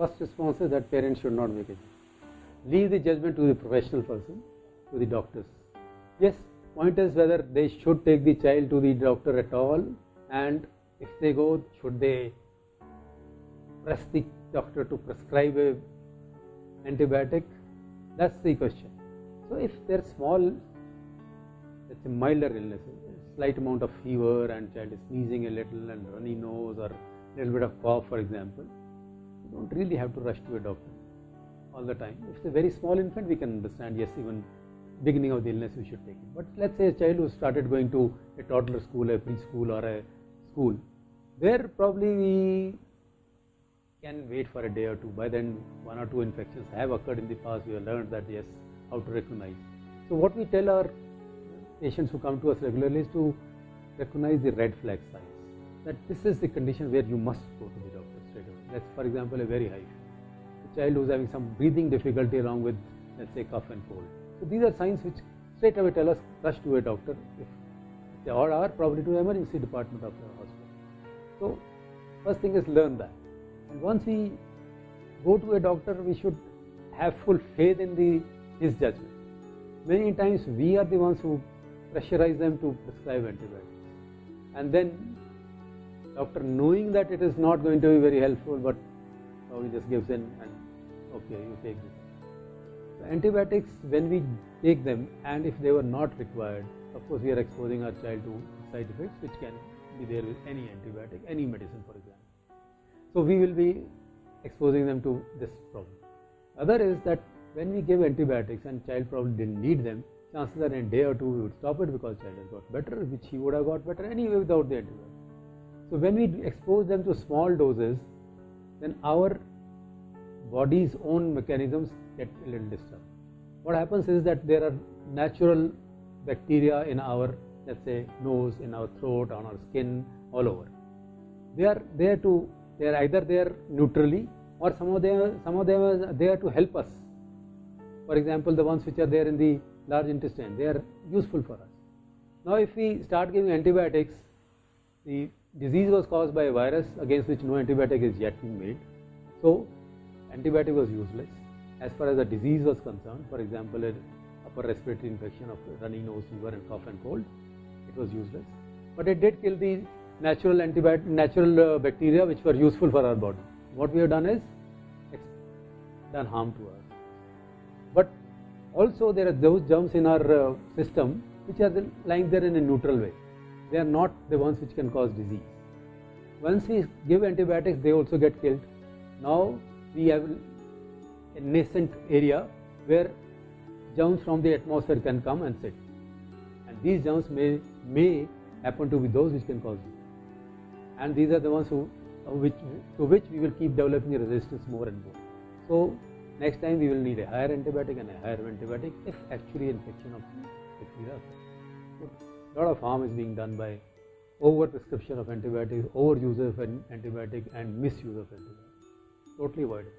first response is that parents should not make it. Leave the judgment to the professional person, to the doctors. Yes, point is whether they should take the child to the doctor at all, and if they go, should they press the doctor to prescribe a antibiotic? That's the question. So if they're small, it's a milder illness, a slight amount of fever and child is sneezing a little and runny nose or a little bit of cough, for example, you don't really have to rush to a doctor all the time. If it's a very small infant, we can understand, yes, even beginning of the illness we should take it. But let's say a child who started going to a toddler school, a preschool or a school, there probably we can wait for a day or two. By then 1 or 2 infections have occurred in the past. We have learned that, yes, how to recognize. So what we tell our patients who come to us regularly is to recognize the red flag signs, that this is the condition where you must go to the doctor straight away. That's, for example, a very high fever, a child who is having some breathing difficulty along with, let's say, cough and cold. So these are signs which straight away tell us rush to a doctor, if they are probably to emergency department of the hospital. So first thing is learn that, and once we go to a doctor, we should have full faith in his judgment. Many times we are the ones who pressurize them to prescribe antibiotics, and then doctor, knowing that it is not going to be very helpful, but he just gives in and okay, you take this. So antibiotics, when we take them, and if they were not required, of course we are exposing our child to side effects which can be there with any antibiotic, any medicine, for example. So we will be exposing them to this problem. Other is that when we give antibiotics and child probably didn't need them, chances are in a day or two we would stop it because child has got better, which he would have got better anyway without the antibiotic. So when we expose them to small doses, then our body's own mechanisms get a little disturbed. What happens is that there are natural bacteria in our, let's say, nose, in our throat, on our skin, all over. They are there to, they are either there neutrally, or some of them are there to help us. For example, the ones which are there in the large intestine, they are useful for us. Now if we start giving antibiotics, the disease was caused by a virus against which no antibiotic is yet being made. So antibiotic was useless. As far as the disease was concerned, for example, an upper respiratory infection of runny nose, fever and cough and cold, it was useless. But it did kill the natural bacteria which were useful for our body. What we have done is done harm to us. But also there are those germs in our system which are lying there in a neutral way. They are not the ones which can cause disease. Once we give antibiotics, they also get killed. Now we have a nascent area where germs from the atmosphere can come and sit, and these germs may happen to be those which can cause disease, and these are the ones to which we will keep developing resistance more and more. So next time we will need a higher antibiotic and a higher antibiotic if actually infection of bacteria occurs. So a lot of harm is being done by over prescription of antibiotics, overuse of antibiotic and misuse of antibiotics. Totally avoid it.